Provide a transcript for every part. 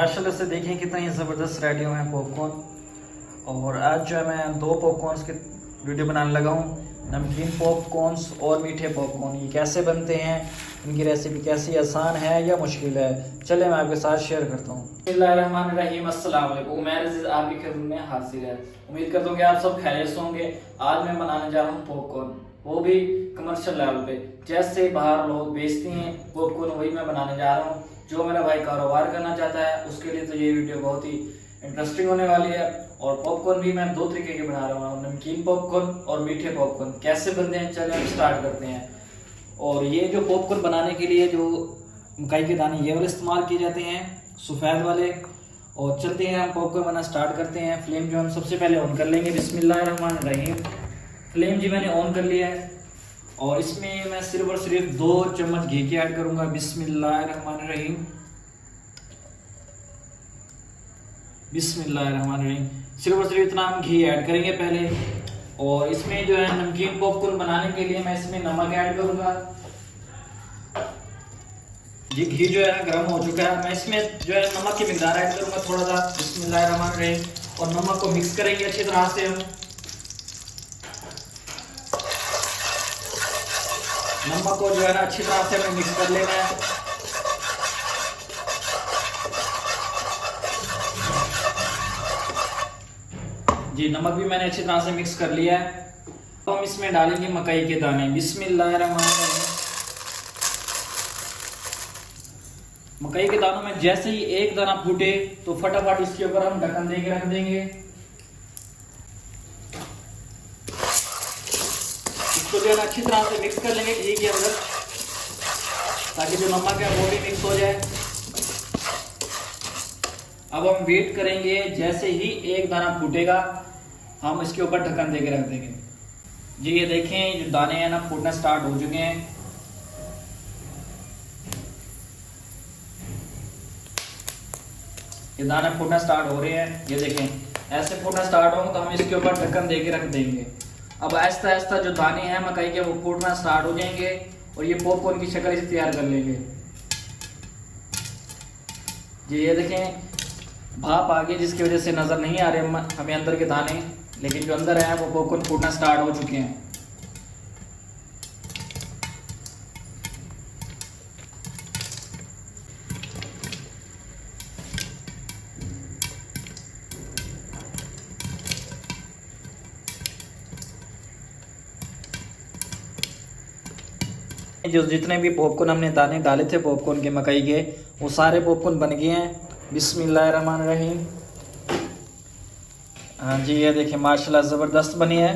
माशाल्लाह से देखें कितनी ज़बरदस्त रेडी हुए हैं पॉपकॉर्न। और आज जो है मैं दो पॉपकॉर्न्स की वीडियो बनाने लगा हूँ, नमकीन पॉपकॉर्न्स और मीठे पॉपकॉर्न। ये कैसे बनते हैं, इनकी रेसिपी कैसी आसान है या मुश्किल है, चले मैं आपके साथ शेयर करता हूँ। बिस्मिल्लाहिर्रहमानिर्रहीम, अस्सलाम वालेकुम। उमैर अज़ीज़ आपकी खिदमत में हाजिर है। उम्मीद करता हूँ कि आप सब खैरियत से होंगे। आज मैं बनाने जा रहा हूँ पॉपकॉर्न, वो भी कमर्शियल लेवल पे। जैसे बाहर लोग बेचते हैं पॉपकॉर्न, वही मैं बनाने जा रहा हूँ। जो मेरा भाई कारोबार करना चाहता है उसके लिए तो ये वीडियो बहुत ही इंटरेस्टिंग होने वाली है। और पॉपकॉर्न भी मैं दो तरीके के बना रहा हूँ, नमकीन पॉपकॉर्न और मीठे पॉपकॉर्न। कैसे बनते हैं चलिए हम स्टार्ट करते हैं। और ये जो पॉपकॉर्न बनाने के लिए जो मकई के दाने ये वाले इस्तेमाल किए जाते हैं, सफ़ेद वाले। और चलते हैं हम पॉपकॉर्न बनाना स्टार्ट करते हैं। फ्लेम जो हम सबसे पहले ऑन कर लेंगे, बिस्मिल्लाहिर्रहमानिर्रहीम। फ्लेम जी मैंने ऑन कर लिया है और इसमें मैं सिर्फ और सिर्फ 2 चम्मच घी के ऐड करूंगा। बिस्मिल्लाहिर्रहमानिर्रहीम, बिस्मिल्लाहिर्रहमानिर्रहीम। सिर्फ और सिर्फ इतना हम घी ऐड करेंगे पहले। और इसमें जो है नमकीन पॉपकॉर्न बनाने के लिए मैं इसमें नमक ऐड करूंगा। ये घी जो है ना गर्म हो चुका है, मैं इसमें जो है नमक की मिकदार ऐड करूंगा थोड़ा सा। बिस्मिल्लाहिर्रहमानिर्रहीम। और नमक को मिक्स करेंगे अच्छी तरह से हम। नमक को जो है ना अच्छी तरह से हमें मिक्स कर लेना है। जी नमक भी मैंने अच्छी तरह से मिक्स कर लिया है। तो हम इसमें डालेंगे मकई के दाने। बिस्मिल्लाहिर्रहमानिर्रहीम। मकई के दानों में जैसे ही एक दाना फूटे तो फटाफट इसके ऊपर हम ढक्कन दे के रख देंगे। इसको जो है ना अच्छी तरह से मिक्स कर लेंगे घी के अंदर, ताकि जो नमक है वो भी मिक्स हो जाए। अब हम वेट करेंगे, जैसे ही एक दाना फूटेगा हम इसके ऊपर ढक्कन दे के रख देंगे। जी ये देखें जो दाने हैं ना फूटना स्टार्ट हो चुके हैं। ये दाने फूटना स्टार्ट हो रहे हैं, ये देखें ऐसे फूटना स्टार्ट होंगे तो हम इसके ऊपर ढक्कन दे के रख देंगे। अब आहिस्ता आहिस्ता जो दाने हैं मकई के वो फूटना स्टार्ट हो जाएंगे और ये पॉपकॉर्न की शक्ल इसे तैयार कर लेंगे। जी ये देखें भाप आ गई, जिसकी वजह से नज़र नहीं आ रहे हमें अंदर के दाने, लेकिन जो अंदर है वो पॉपकॉर्न फूटना स्टार्ट हो चुके हैं। जो जितने भी पॉपकॉर्न हमने दाने डाले थे पॉपकॉर्न के मकई के, वो सारे पॉपकॉर्न बन गए हैं। बिस्मिल्लाहिर्रहमानिर्रहीम। हाँ जी ये देखिए माशाल्लाह ज़बरदस्त बनी है।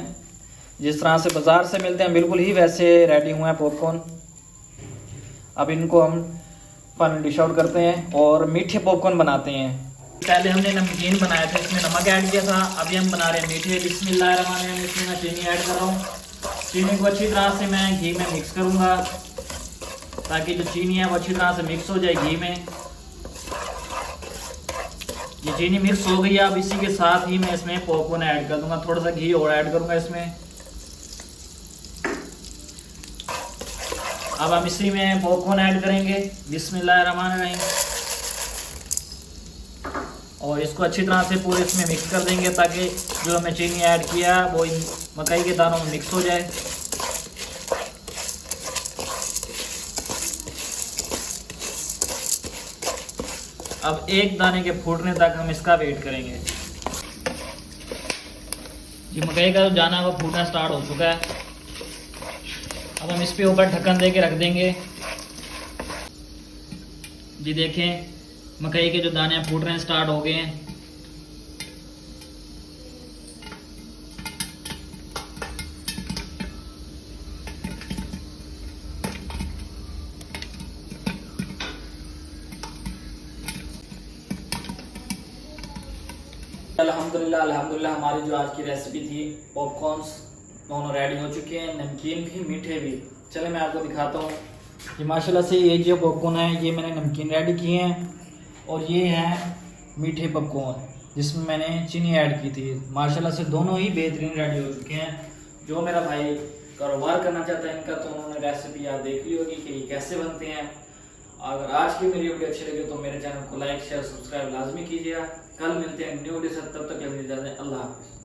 जिस तरह से बाज़ार से मिलते हैं बिल्कुल ही वैसे रेडी हुए हैं पॉपकॉर्न। अब इनको हम पानी डिश आउट करते हैं और मीठे पॉपकॉर्न बनाते हैं। पहले हमने नमकीन बनाया था, इसमें नमक ऐड किया था। अभी हम बना रहे हैं मीठे। बिस्मिल्लाहिर्रहमानिर्रहीम। इसमें मैं चीनी ऐड कर रहा हूँ। चीनी को अच्छी तरह से मैं घी में मिक्स करूँगा, ताकि जो चीनी है वो अच्छी तरह से मिक्स हो जाए घी में। ये चीनी मिक्स हो गई है। अब इसी के साथ ही मैं इसमें पॉपकॉर्न ऐड कर दूंगा। थोड़ा सा घी और ऐड करूंगा इसमें। अब हम इसी में पॉपकॉर्न ऐड करेंगे। बिस्मिल्लाहिर्रहमानिर्रहीम। और इसको अच्छी तरह से पूरे इसमें मिक्स कर देंगे, ताकि जो हमें चीनी ऐड किया वो इन मकई के दानों में मिक्स हो जाए। अब एक दाने के फूटने तक हम इसका वेट करेंगे। ये मकई का जो दाना है वो फूटना स्टार्ट हो चुका है। अब हम इस पे ऊपर ढक्कन दे के रख देंगे। जी देखें मकई के जो दाने फूट रहे हैं स्टार्ट हो गए हैं। अल्हम्दुलिल्लाह अल्हम्दुलिल्लाह हमारी जो आज की रेसिपी थी पॉपकॉर्न्स दोनों रेडी हो चुके हैं, नमकीन भी मीठे भी। चले मैं आपको दिखाता हूँ। ये माशाल्लाह से ये जो पॉपकॉर्न है ये मैंने नमकीन रेडी किए हैं और ये हैं मीठे पॉपकॉर्न जिसमें मैंने चीनी ऐड की थी। माशाल्लाह से दोनों ही बेहतरीन रेडी हो चुके हैं। जो मेरा भाई कारोबार करना चाहता है इनका, तो उन्होंने रेसिपी याद देख ली होगी कि ये कैसे बनते हैं। अगर आज की मेरी वीडियो अच्छी लगी तो मेरे चैनल को लाइक शेयर सब्सक्राइब लाजमी कीजिएगा। कल मिलते हैं न्यू वीडियो से, तब तक के लिए इजाजत, अल्लाह हाफिज़।